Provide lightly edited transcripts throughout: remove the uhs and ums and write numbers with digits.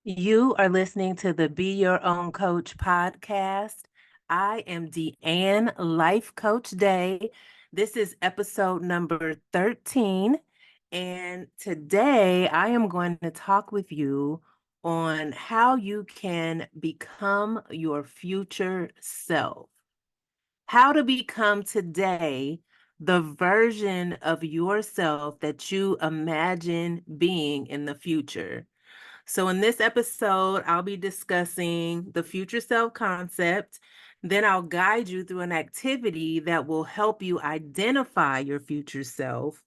You are listening to the Be Your Own Coach podcast. I am DeAnn, Life Coach Day. This is episode number 13. And today I am going to talk with you on how you can become your future self. How to become today the version of yourself that you imagine being in the future. So, in this episode, I'll be discussing the future self concept. Then I'll guide you through an activity that will help you identify your future self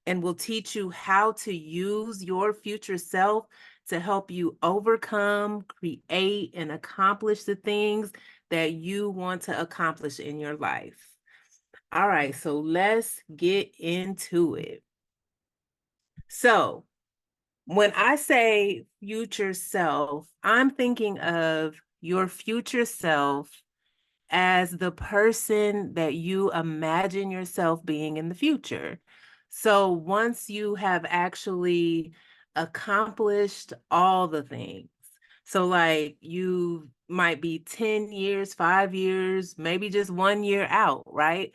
and will teach you how to use your future self to help you overcome, create, and accomplish the things that you want to accomplish in your life. All right, so let's get into it. So, when I say future self, I'm thinking of your future self as the person that you imagine yourself being in the future. So once you have actually accomplished all the things, so like you might be 10 years, 5 years, maybe just 1 year out, right?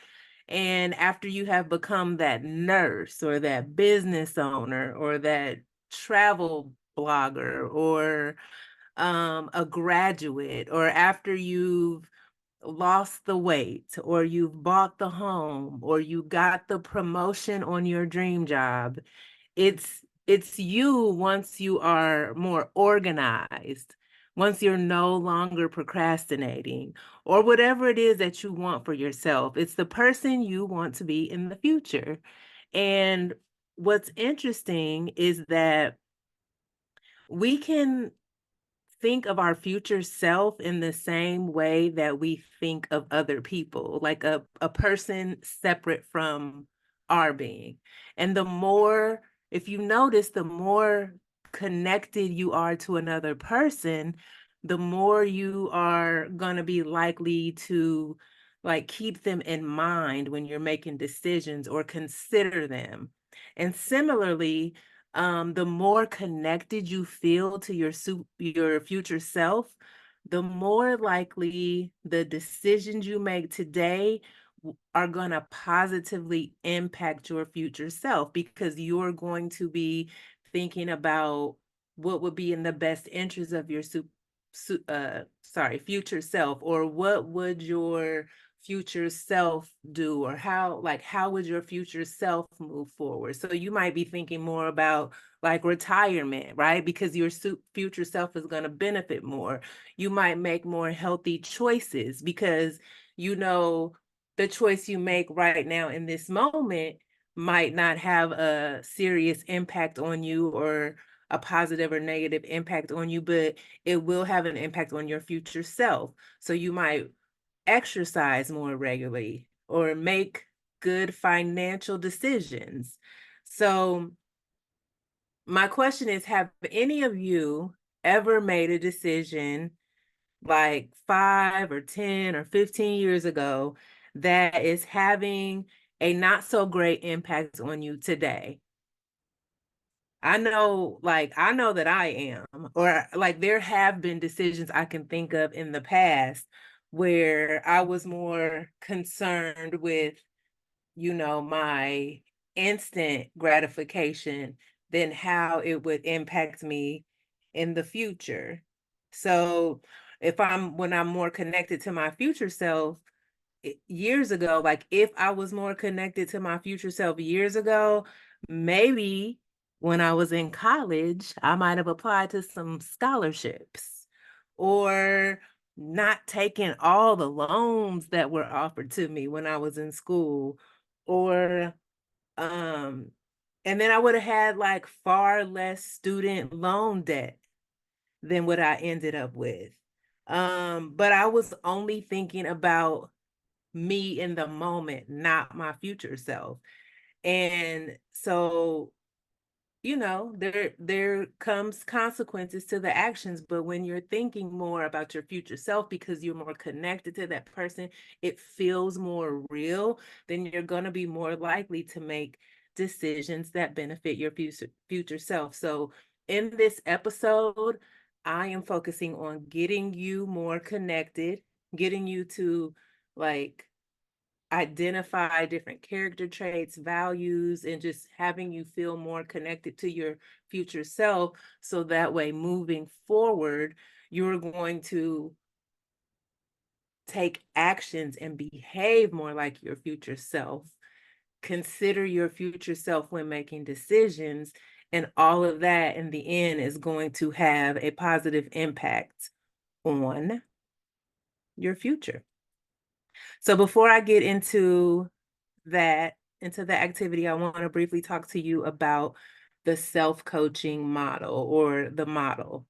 And after you have become that nurse or that business owner or that travel blogger or a graduate, or after you've lost the weight, or you've bought the home, or you got the promotion on your dream job. It's you once you are more organized, once you're no longer procrastinating, or whatever it is that you want for yourself. It's the person you want to be in the future. And what's interesting is that we can think of our future self in the same way that we think of other people, like a person separate from our being. And the more, if you notice, the more connected you are to another person, the more you are going to be likely to like keep them in mind when you're making decisions or consider them. And similarly, the more connected you feel to your future self, the more likely the decisions you make today are going to positively impact your future self, because you're going to be thinking about what would be in the best interest of your future self, or what would your future self do, or how would your future self move forward. So you might be thinking more about like retirement, right? Because your future self is going to benefit more. You might make more healthy choices because you know the choice you make right now in this moment might not have a serious impact on you, or a positive or negative impact on you, but it will have an impact on your future self. So you might exercise more regularly or make good financial decisions. So my question is, have any of you ever made a decision like 5 or 10 or 15 years ago that is having a not so great impact on you today? I know that I am, or like there have been decisions I can think of in the past where I was more concerned with, my instant gratification than how it would impact me in the future. So when I'm more connected to my future self, years ago, like if I was more connected to my future self years ago, maybe when I was in college, I might have applied to some scholarships, or not taken all the loans that were offered to me when I was in school, or um and then I would have had like far less student loan debt than what I ended up with. But I was only thinking about me in the moment, not my future self. And so, there comes consequences to the actions, but when you're thinking more about your future self because you're more connected to that person, it feels more real, then you're going to be more likely to make decisions that benefit your future self. So in this episode, I am focusing on getting you more connected, getting you to like identify different character traits, values, and just having you feel more connected to your future self. So that way, moving forward, you're going to take actions and behave more like your future self. Consider your future self when making decisions. And all of that in the end is going to have a positive impact on your future. So before I get into the activity, I want to briefly talk to you about the self-coaching model or the model.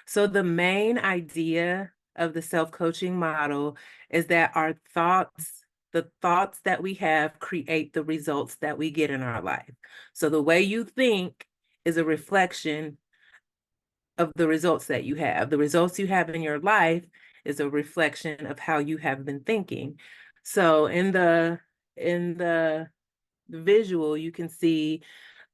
So the main idea of the self-coaching model is that the thoughts that we have create the results that we get in our life. So the way you think is a reflection of the results that you have. The results you have in your life is a reflection of how you have been thinking. So in the visual, you can see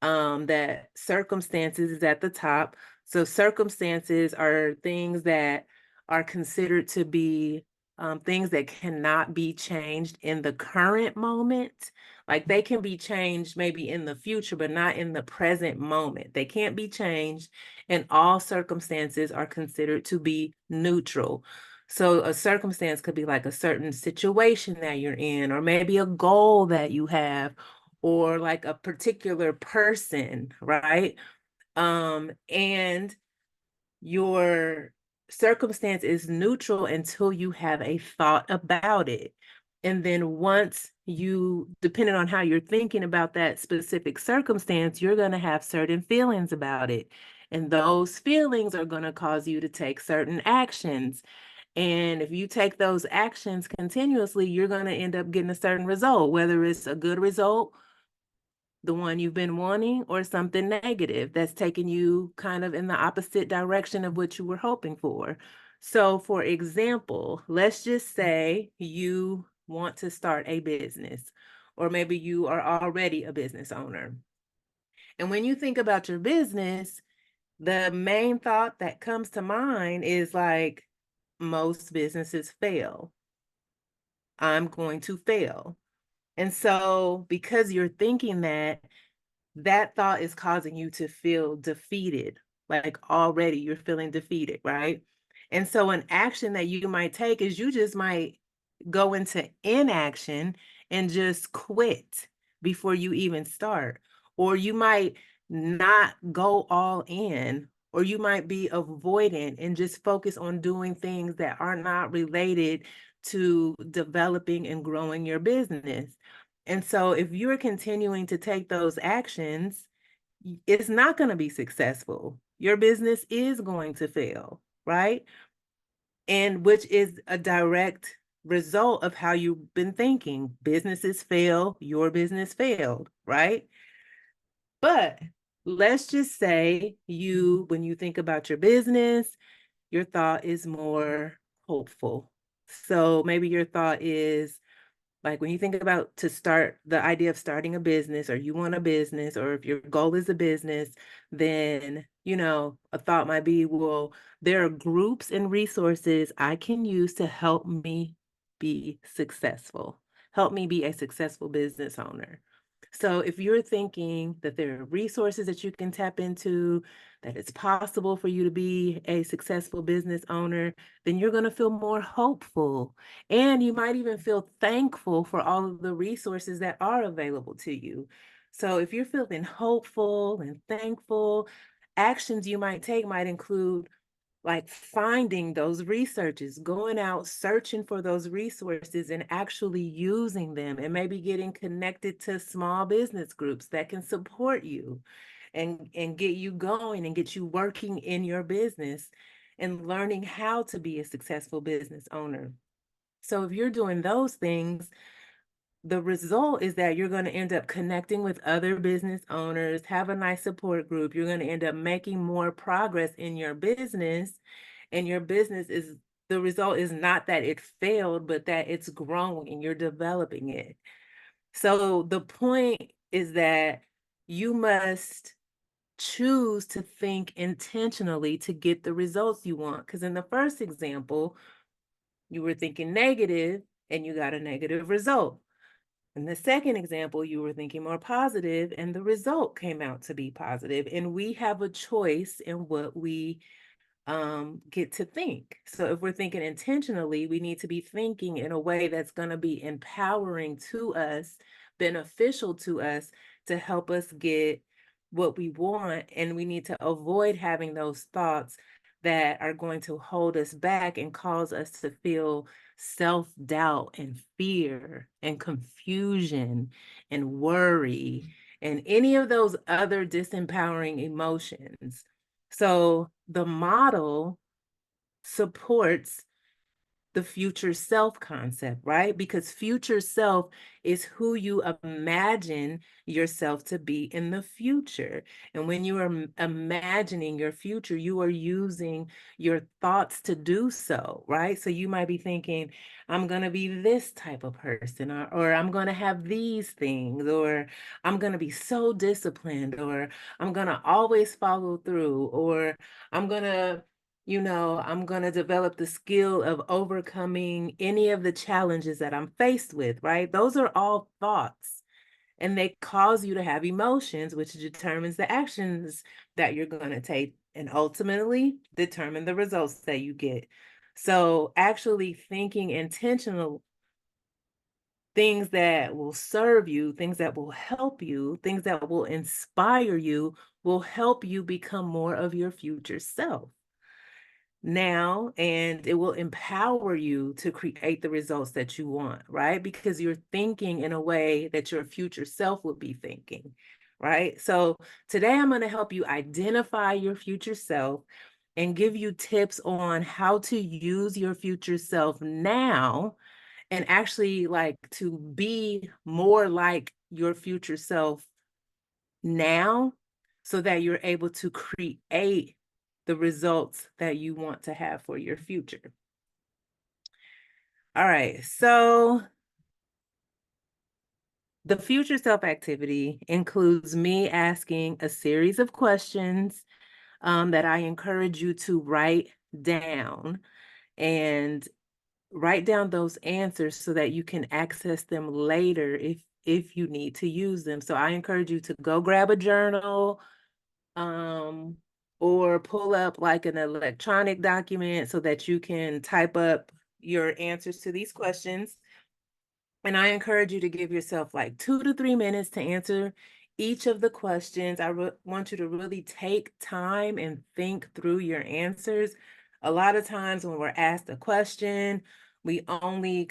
that circumstances is at the top. So circumstances are things that are considered to be things that cannot be changed in the current moment. Like they can be changed maybe in the future, but not in the present moment. They can't be changed, and all circumstances are considered to be neutral. So a circumstance could be like a certain situation that you're in, or maybe a goal that you have, or like a particular person, right? And your circumstance is neutral until you have a thought about it. And then once you, depending on how you're thinking about that specific circumstance, you're going to have certain feelings about it. And those feelings are going to cause you to take certain actions. And if you take those actions continuously, you're going to end up getting a certain result, whether it's a good result, the one you've been wanting, or something negative that's taking you kind of in the opposite direction of what you were hoping for. So, for example, let's just say you want to start a business, or maybe you are already a business owner. And when you think about your business, the main thought that comes to mind is like, most businesses fail. I'm going to fail. And so, because you're thinking that, that thought is causing you to feel defeated. Like already you're feeling defeated, right? And so an action that you might take is you just might go into inaction and just quit before you even start. Or you might not go all in, or you might be avoidant and just focus on doing things that are not related to developing and growing your business. And so if you're continuing to take those actions, it's not going to be successful. Your business is going to fail, right? And which is a direct result of how you've been thinking. Businesses fail, your business failed, right? But let's just say when you think about your business, your thought is more hopeful. So maybe your thought is, like when you think about to start the idea of starting a business, or you want a business, or if your goal is a business, then, a thought might be, well, there are groups and resources I can use to help me be successful, help me be a successful business owner. So if you're thinking that there are resources that you can tap into, that it's possible for you to be a successful business owner, then you're going to feel more hopeful. And you might even feel thankful for all of the resources that are available to you. So if you're feeling hopeful and thankful, actions you might take might include like finding those researches, going out, searching for those resources and actually using them, and maybe getting connected to small business groups that can support you and get you going and get you working in your business and learning how to be a successful business owner. So if you're doing those things, the result is that you're going to end up connecting with other business owners, have a nice support group. You're going to end up making more progress in your business. And your business is, the result is not that it failed, but that it's growing and you're developing it. So the point is that you must choose to think intentionally to get the results you want. Because in the first example, you were thinking negative and you got a negative result. In the second example, you were thinking more positive and the result came out to be positive. And we have a choice in what we get to think. So if we're thinking intentionally, we need to be thinking in a way that's going to be empowering to us, beneficial to us, to help us get what we want. And we need to avoid having those thoughts that are going to hold us back and cause us to feel self-doubt and fear and confusion and worry and any of those other disempowering emotions. So the model supports the future self concept, right? Because future self is who you imagine yourself to be in the future. And when you are imagining your future, you are using your thoughts to do so, right? So you might be thinking, I'm going to be this type of person, or I'm going to have these things, or I'm going to be so disciplined, or I'm going to always follow through, or I'm going to I'm going to develop the skill of overcoming any of the challenges that I'm faced with, right? Those are all thoughts and they cause you to have emotions, which determines the actions that you're going to take and ultimately determine the results that you get. So actually thinking intentional things that will serve you, things that will help you, things that will inspire you will help you become more of your future self now, and it will empower you to create the results that you want, right? Because you're thinking in a way that your future self would be thinking, right? So today I'm going to help you identify your future self and give you tips on how to use your future self now and actually like to be more like your future self now so that you're able to create the results that you want to have for your future. All right, so the future self activity includes me asking a series of questions that I encourage you to write down and write down those answers so that you can access them later if you need to use them. So I encourage you to go grab a journal, um, or pull up like an electronic document so that you can type up your answers to these questions. And I encourage you to give yourself like 2 to 3 minutes to answer each of the questions. I want you to really take time and think through your answers. A lot of times when we're asked a question, we only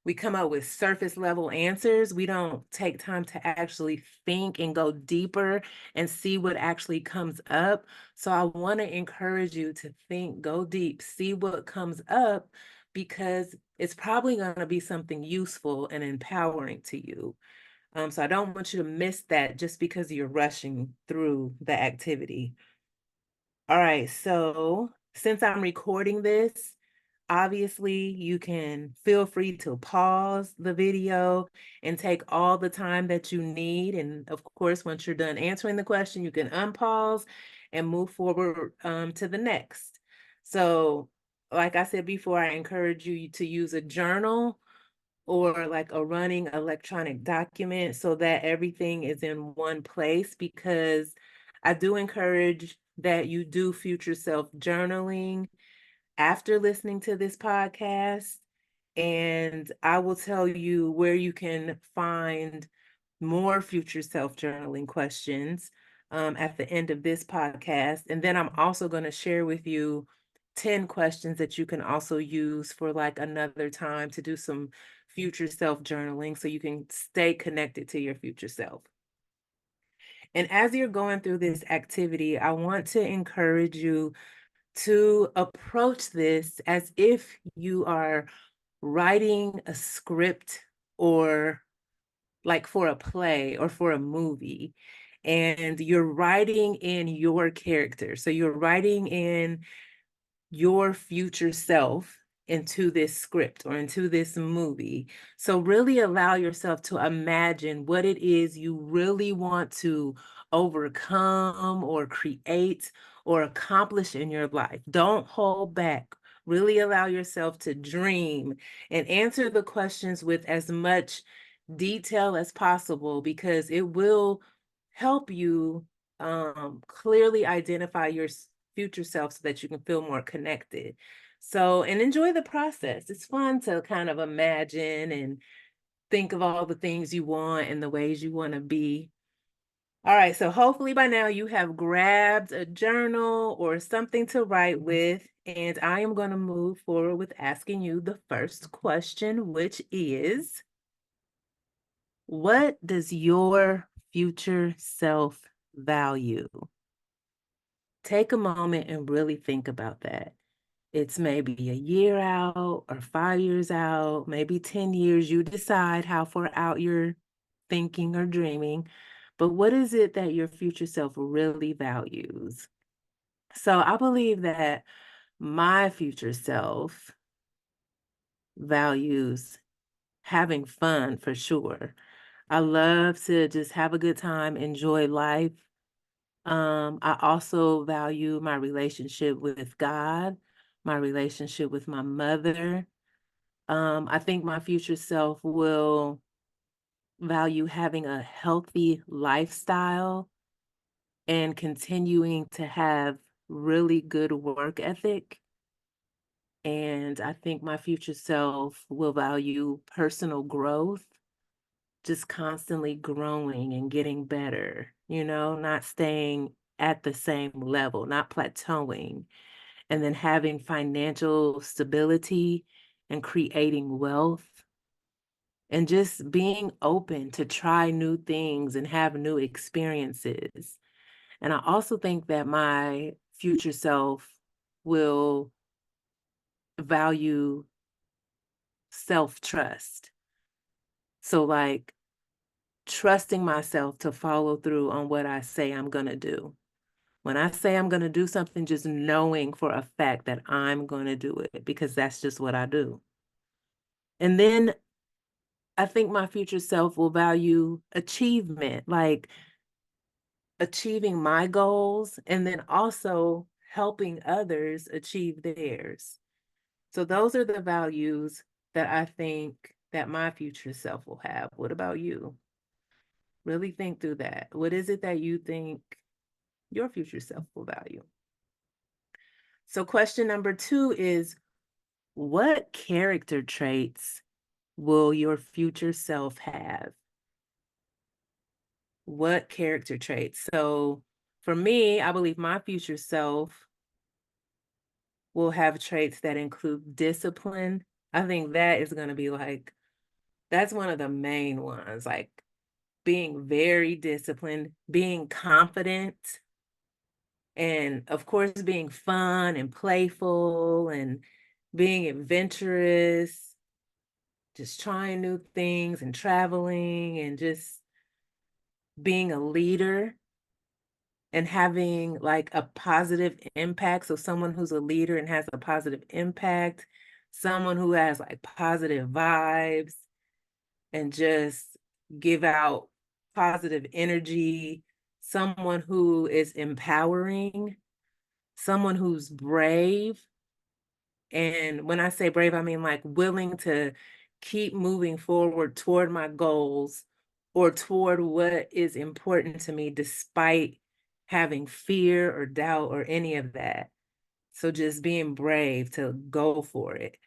we come up with surface level answers. We don't take time to actually think and go deeper and see what actually comes up. So I want to encourage you to think, go deep, see what comes up, because it's probably going to be something useful and empowering to you. So I don't want you to miss that just because you're rushing through the activity. All right, so since I'm recording this, obviously you can feel free to pause the video and take all the time that you need. And of course, once you're done answering the question, you can unpause and move forward to the next. So like I said before, I encourage you to use a journal or like a running electronic document so that everything is in one place, because I do encourage that you do future self journaling after listening to this podcast. And I will tell you where you can find more future self journaling questions at the end of this podcast. And then I'm also going to share with you 10 questions that you can also use for like another time to do some future self journaling so you can stay connected to your future self. And as you're going through this activity, I want to encourage you to approach this as if you are writing a script or like for a play or for a movie, and you're writing in your character. So you're writing in your future self into this script or into this movie. So really allow yourself to imagine what it is you really want to overcome or create or accomplish in your life. Don't hold back. Really allow yourself to dream and answer the questions with as much detail as possible, because it will help you clearly identify your future self so that you can feel more connected. So, and enjoy the process. It's fun to kind of imagine and think of all the things you want and the ways you want to be. All right, so hopefully by now you have grabbed a journal or something to write with, and I am going to move forward with asking you the first question, which is, what does your future self value? Take a moment and really think about that. It's maybe a year out or 5 years out, maybe 10 years. You decide how far out you're thinking or dreaming. But what is it that your future self really values? So I believe that my future self values having fun for sure. I love to just have a good time, enjoy life. I also value my relationship with God, my relationship with my mother. I think my future self will value having a healthy lifestyle and continuing to have really good work ethic. And I think my future self will value personal growth, just constantly growing and getting better, not staying at the same level, not plateauing, and then having financial stability and creating wealth and just being open to try new things and have new experiences. And I also think that my future self will value self-trust. So, like, trusting myself to follow through on what I say I'm going to do. When I say I'm going to do something, just knowing for a fact that I'm going to do it, because that's just what I do. And then I think my future self will value achievement, like achieving my goals and then also helping others achieve theirs. So those are the values that I think that my future self will have. What about you? Really think through that. What is it that you think your future self will value? So question number 2 is, what character traits will your future self have? What character traits? So for me, I believe my future self will have traits that include discipline. I think that is going to be like, that's one of the main ones, like being very disciplined, being confident, and of course, being fun and playful and being adventurous, just trying new things and traveling and just being a leader and having like a positive impact. So someone who's a leader and has a positive impact, someone who has like positive vibes and just give out positive energy, someone who is empowering, someone who's brave. And when I say brave, I mean like willing to keep moving forward toward my goals or toward what is important to me, despite having fear or doubt or any of that. So just being brave to go for it.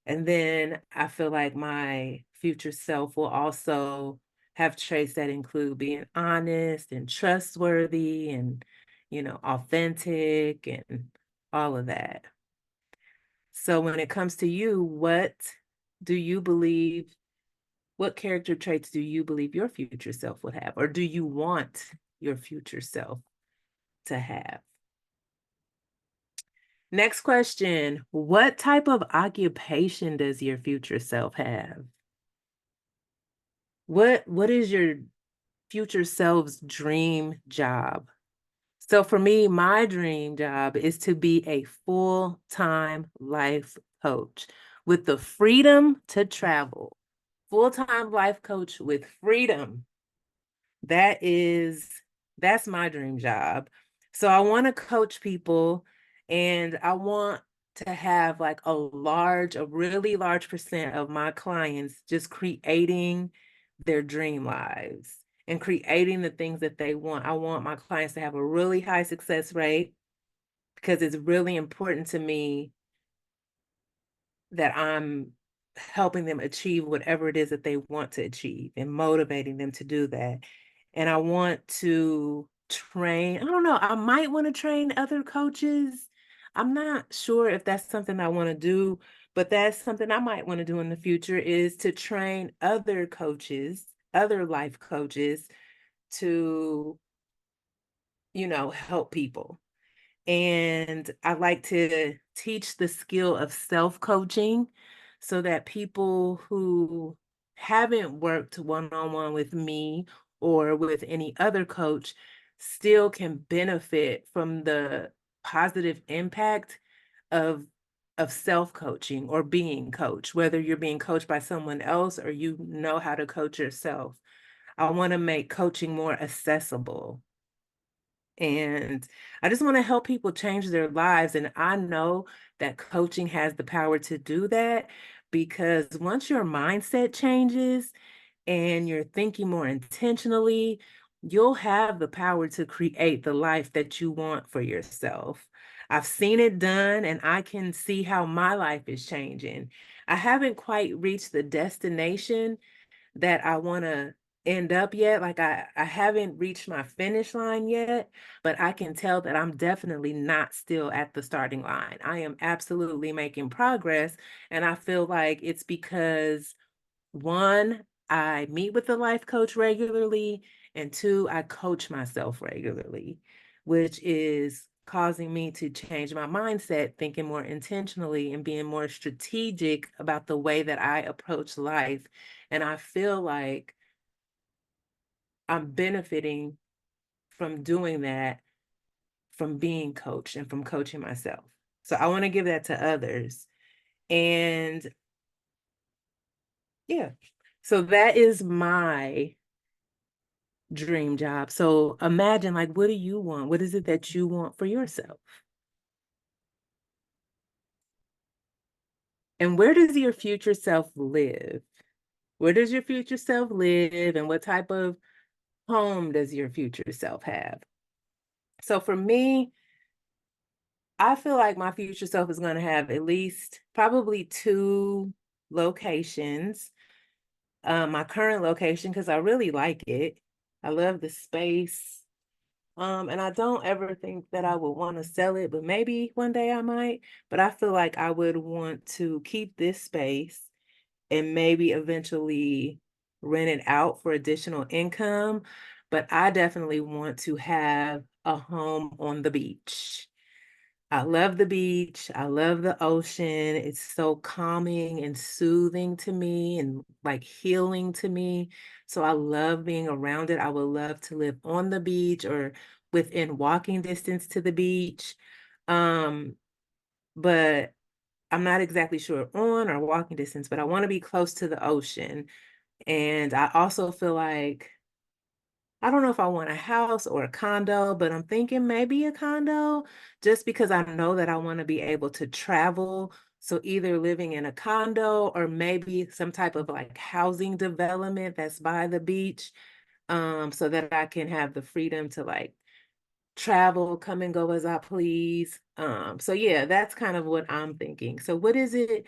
And then I feel like my future self will also have traits that include being honest and trustworthy and, authentic and all of that. So when it comes to you, do you believe, what character traits do you believe your future self would have? Or do you want your future self to have? Next question. What type of occupation does your future self have? What is your future self's dream job? So for me, my dream job is to be a full-time life coach with the freedom to travel. Full-time life coach with freedom. That is That's my dream job. So I want to coach people, and I want to have like a really large percent of my clients just creating their dream lives and creating the things that they want. I want my clients to have a really high success rate because it's really important to me that I'm helping them achieve whatever it is that they want to achieve and motivating them to do that. And I want to train, I don't know, I might want to train other coaches. I'm not sure if that's something I want to do, but that's something I might want to do in the future is to train other coaches, other life coaches to, help people. And I like to teach the skill of self-coaching so that people who haven't worked one-on-one with me or with any other coach still can benefit from the positive impact of self-coaching or being coached, whether you're being coached by someone else or you know how to coach yourself. I want to make coaching more accessible. And I just want to help people change their lives. And I know that coaching has the power to do that because once your mindset changes and you're thinking more intentionally, you'll have the power to create the life that you want for yourself. I've seen it done and I can see how my life is changing. I haven't quite reached the destination that I want to end up yet. Like I haven't reached my finish line yet, but I can tell that I'm definitely not still at the starting line. I am absolutely making progress. And I feel like it's because one, I meet with the life coach regularly, and two, I coach myself regularly, which is causing me to change my mindset, thinking more intentionally and being more strategic about the way that I approach life. And I feel like I'm benefiting from doing that, from being coached and from coaching myself. So I want to give that to others. And yeah, so that is my dream job. So imagine, like, what do you want? What is it that you want for yourself? And where does your future self live? Where does your future self live? And what type of home does your future self have? So for me, I feel like my future self is going to have at least probably two locations. My current location, because I really like it. I love the space. And I don't ever think that I would want to sell it, but maybe one day I might. But I feel like I would want to keep this space and maybe eventually rent it out for additional income. But I definitely want to have a home on the beach. I love the beach. I love the ocean. It's so calming and soothing to me and like healing to me. So I love being around it. I would love to live on the beach or within walking distance to the beach. Um, but I'm not exactly sure on or walking distance, but I want to be close to the ocean. And I also feel like I don't know if I want a house or a condo, but I'm thinking maybe a condo just because I know that I want to be able to travel. So either living in a condo or maybe some type of like housing development that's by the beach, so that I can have the freedom to like travel, come and go as I please. So yeah, that's kind of what I'm thinking. So what is it,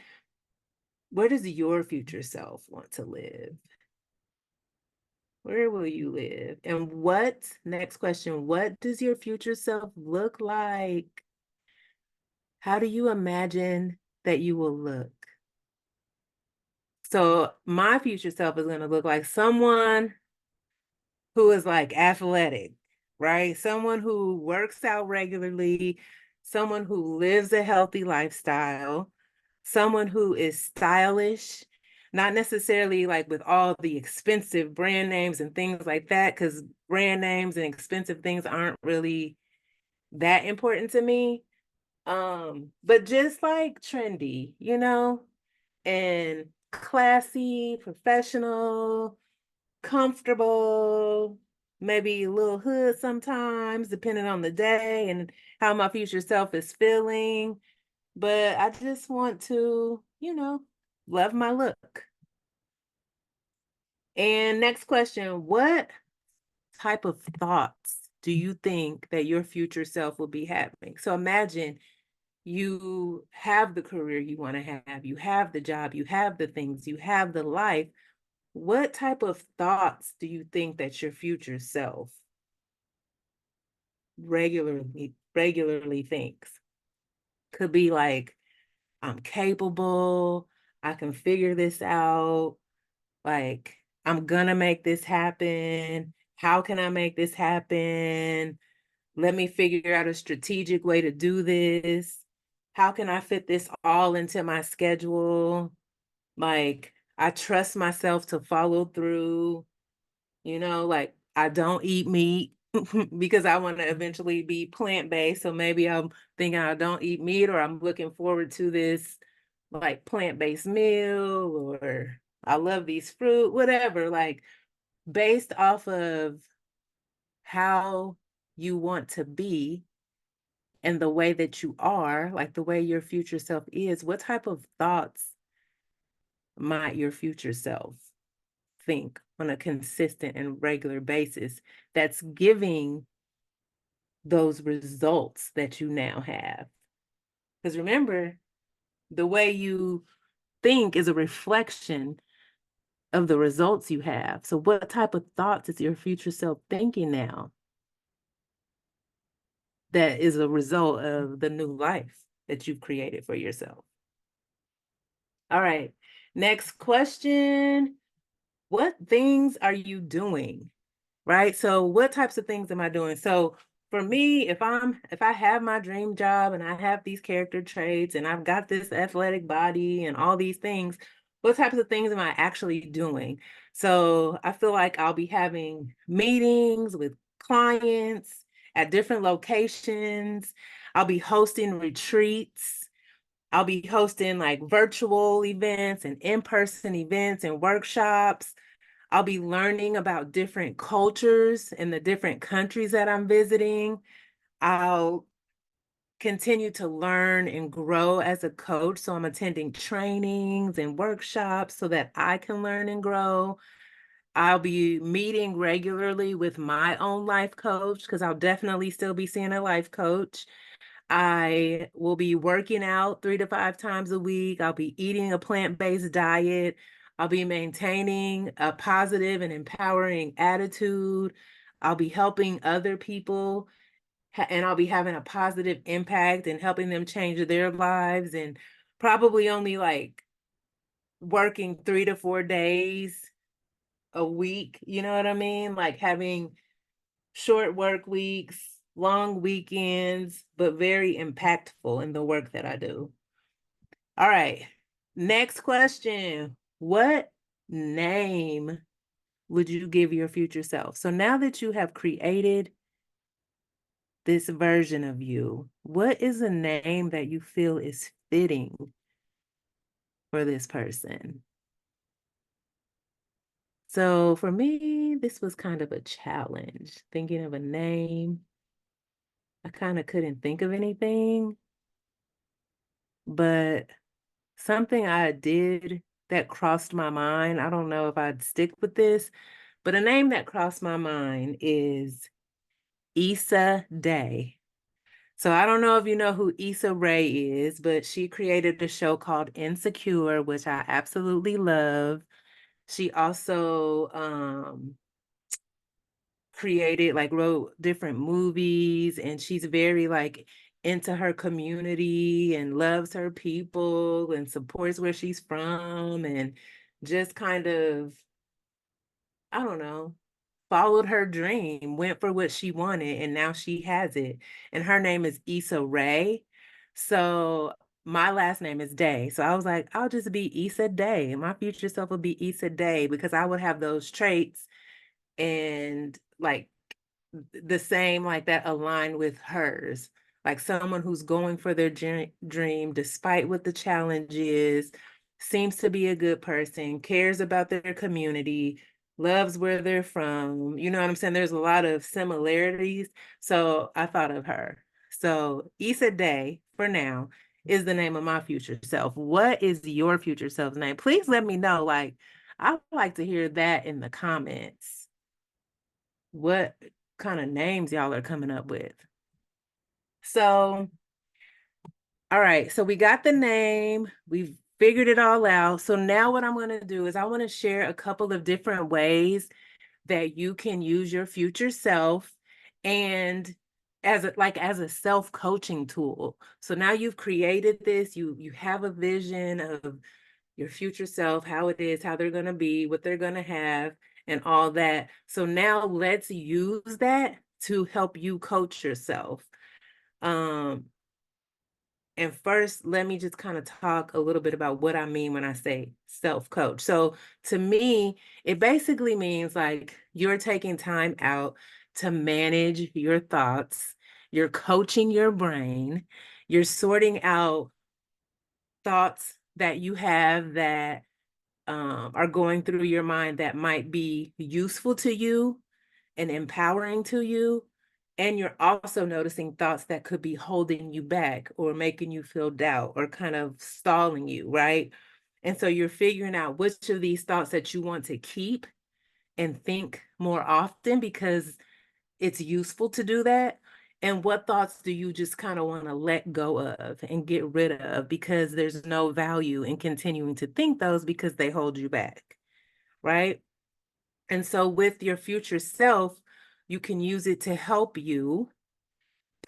where does your future self want to live? Where will you live? And next question, what does your future self look like? How do you imagine that you will look? So my future self is going to look like someone who is like athletic, right? Someone who works out regularly, someone who lives a healthy lifestyle, someone who is stylish, not necessarily like with all the expensive brand names and things like that, because brand names and expensive things aren't really that important to me. But just like trendy, and classy, professional, comfortable. maybe a little hood sometimes, depending on the day and how my future self is feeling. But I just want to, love my look. And next question, what type of thoughts do you think that your future self will be having? So imagine you have the career you want to have, you have the job, you have the things, you have the life. What type of thoughts do you think that your future self regularly thinks? Could be like, I'm capable, I can figure this out, like I'm gonna make this happen. How can I make this happen? Let me figure out a strategic way to do this. How can I fit this all into my schedule? Like, I trust myself to follow through, like I don't eat meat because I want to eventually be plant-based. So maybe I'm thinking I don't eat meat, or I'm looking forward to this like plant-based meal, or I love these fruit, whatever, like based off of how you want to be and the way that you are, like the way your future self is, what type of thoughts might your future self think on a consistent and regular basis that's giving those results that you now have? Because remember, the way you think is a reflection of the results you have. So, what type of thoughts is your future self thinking now that is a result of the new life that you've created for yourself? All right. Next question. What things are you doing? Right? So what types of things am I doing? So for me, if I have my dream job and I have these character traits and I've got this athletic body and all these things, what types of things am I actually doing? So I feel like I'll be having meetings with clients at different locations. I'll be hosting retreats. I'll be hosting like virtual events and in-person events and workshops. I'll be learning about different cultures in the different countries that I'm visiting. I'll continue to learn and grow as a coach. So I'm attending trainings and workshops so that I can learn and grow. I'll be meeting regularly with my own life coach because I'll definitely still be seeing a life coach. I will be working out 3 to 5 times a week. I'll be eating a plant-based diet. I'll be maintaining a positive and empowering attitude. I'll be helping other people, and I'll be having a positive impact and helping them change their lives, and probably only like working 3 to 4 days a week. You know what I mean? Like having short work weeks, long weekends, but very impactful in the work that I do. All right. Next question. What name would you give your future self? So now that you have created this version of you, what is a name that you feel is fitting for this person? So for me, this was kind of a challenge, thinking of a name. I kind of couldn't think of anything, but something I did that crossed my mind, I don't know if I'd stick with this, but a name that crossed my mind is Issa Day. So I don't know if you know who Issa Rae is, but she created a show called Insecure, which I absolutely love. She also created, like wrote different movies, and she's very like into her community and loves her people and supports where she's from, and just kind of, I don't know, followed her dream, went for what she wanted, and now she has it. And her name is Issa Rae. So my last name is Day. So I was like, I'll just be Issa Day. My future self will be Issa Day because I would have those traits and like the same, like that align with hers, like someone who's going for their dream despite what the challenge is, seems to be a good person, cares about their community, loves where they're from. You know what I'm saying? There's a lot of similarities. So I thought of her. So Issa Day, for now, is the name of my future self. What is your future self's name? Please let me know. Like, I'd like to hear that in the comments. What kind of names y'all are coming up with? So, all right. So we got the name. We've figured it all out. So now what I'm going to do is I want to share a couple of different ways that you can use your future self and as a self-coaching tool. So now you've created this, you have a vision of your future self, how it is, how they're going to be, what they're going to have, and all that. So now let's use that to help you coach yourself. Um, and first, let me just kind of talk a little bit about what I mean when I say self-coach. So to me, it basically means like you're taking time out to manage your thoughts, you're coaching your brain, you're sorting out thoughts that you have that are going through your mind that might be useful to you and empowering to you. And you're also noticing thoughts that could be holding you back or making you feel doubt or kind of stalling you, right? And so you're figuring out which of these thoughts that you want to keep and think more often because it's useful to do that. And what thoughts do you just kind of want to let go of and get rid of because there's no value in continuing to think those because they hold you back, right? And so with your future self, you can use it to help you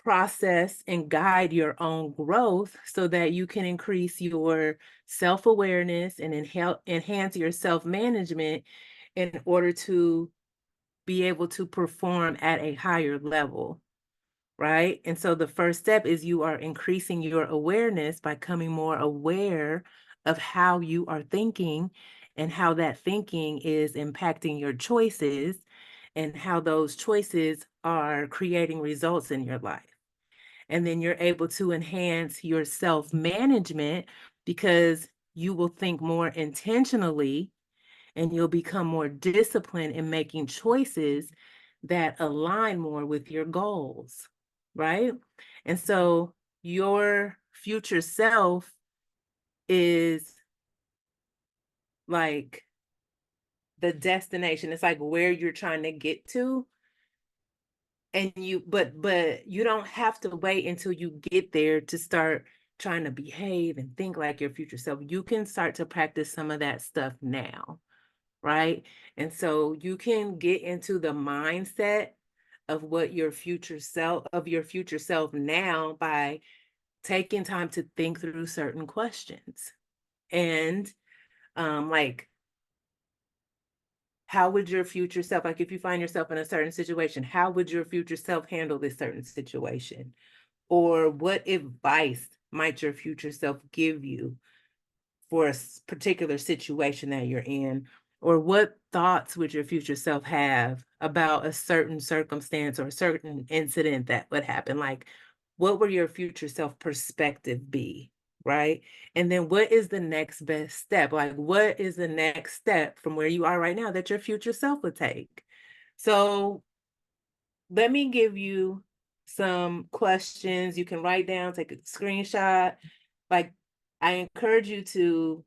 process and guide your own growth so that you can increase your self-awareness and enhance your self-management in order to be able to perform at a higher level, right? And so the first step is you are increasing your awareness by becoming more aware of how you are thinking and how that thinking is impacting your choices and how those choices are creating results in your life. And then you're able to enhance your self-management because you will think more intentionally and you'll become more disciplined in making choices that align more with your goals, right? And so your future self is like the destination. It's like where you're trying to get to. And but you don't have to wait until you get there to start trying to behave and think like your future self. You can start to practice some of that stuff now, right? And so you can get into the mindset of what your future self now by taking time to think through certain questions. And like, how would your future self, like if you find yourself in a certain situation, how would your future self handle this certain situation? Or what advice might your future self give you for a particular situation that you're in? Or what thoughts would your future self have about a certain circumstance or a certain incident that would happen? Like, what would your future self perspective be? Right. And then what is the next best step? Like, what is the next step from where you are right now that your future self would take? So let me give you some questions you can write down, take a screenshot. Like, I encourage you to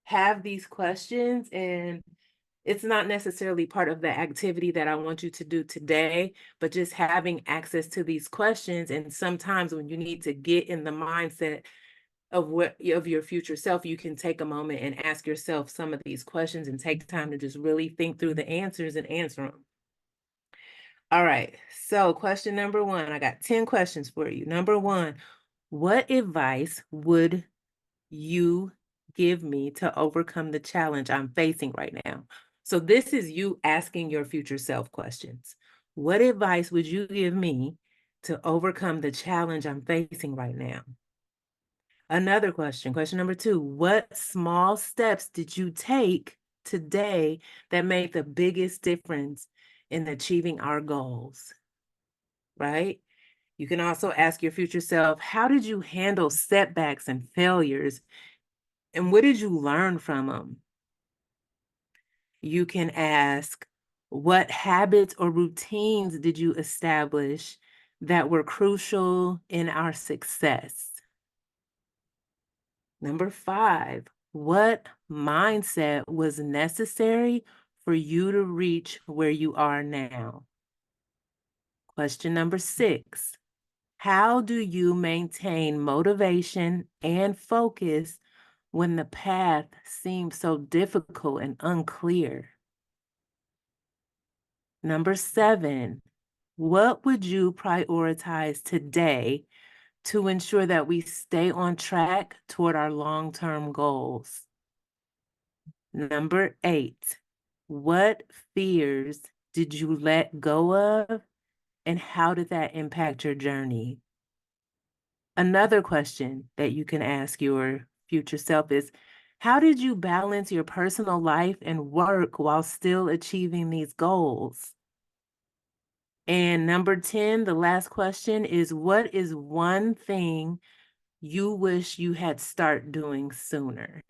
have these questions, and it's not necessarily part of the activity that I want you to do today, but just having access to these questions. And sometimes when you need to get in the mindset of your future self, you can take a moment and ask yourself some of these questions and take time to just really think through the answers and answer them. All right, so question number one, I got 10 questions for you. Number one, what advice would you give me to overcome the challenge I'm facing right now? So this is you asking your future self questions. What advice would you give me to overcome the challenge I'm facing right now? Another question, question number two, what small steps did you take today that made the biggest difference in achieving our goals? Right? You can also ask your future self, how did you handle setbacks and failures? And what did you learn from them? You can ask, what habits or routines did you establish that were crucial in our success? Number 5, what mindset was necessary for you to reach where you are now? Question number 6, how do you maintain motivation and focus when the path seems so difficult and unclear? Number 7, what would you prioritize today to ensure that we stay on track toward our long-term goals? Number 8, what fears did you let go of, and how did that impact your journey? Another question that you can ask your future self is, how did you balance your personal life and work while still achieving these goals? And number 10, the last question is, what is one thing you wish you had started doing sooner?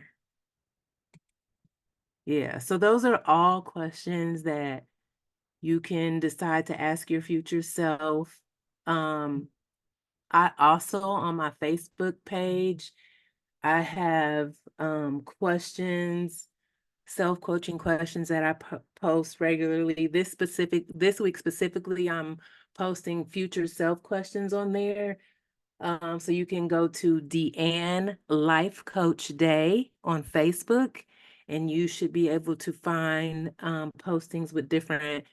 Yeah, so those are all questions that you can decide to ask your future self. I also, on my Facebook page, I have questions, self-coaching questions that I post regularly. This week specifically, I'm posting future self questions on there. So you can go to DeAnn Life Coach Day on Facebook, and you should be able to find postings with different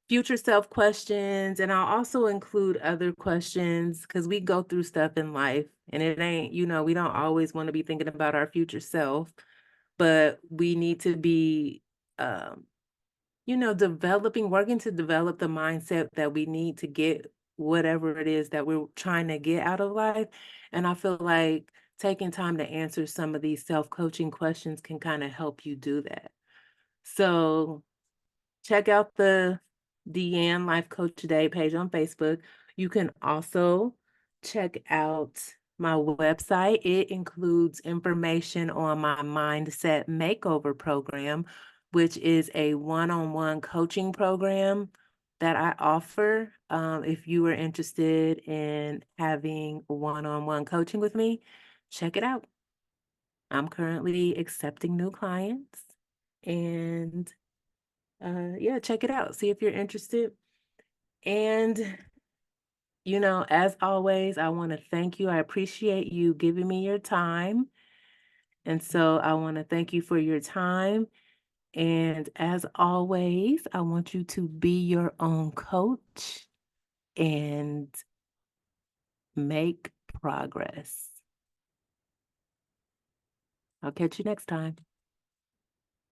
future self questions. And I'll also include other questions because we go through stuff in life, and it ain't, we don't always want to be thinking about our future self, but we need to be, working to develop the mindset that we need to get whatever it is that we're trying to get out of life. And I feel like taking time to answer some of these self-coaching questions can kind of help you do that. So check out the DeAnn Life Coach Today page on Facebook. You can also check out my website. It includes information on my Mindset Makeover program, which is a one-on-one coaching program that I offer. If you are interested in having one-on-one coaching with me, check it out. I'm currently accepting new clients, and yeah, check it out. See if you're interested. And, as always, I want to thank you. I appreciate you giving me your time. And so I want to thank you for your time. And as always, I want you to be your own coach and make progress. I'll catch you next time.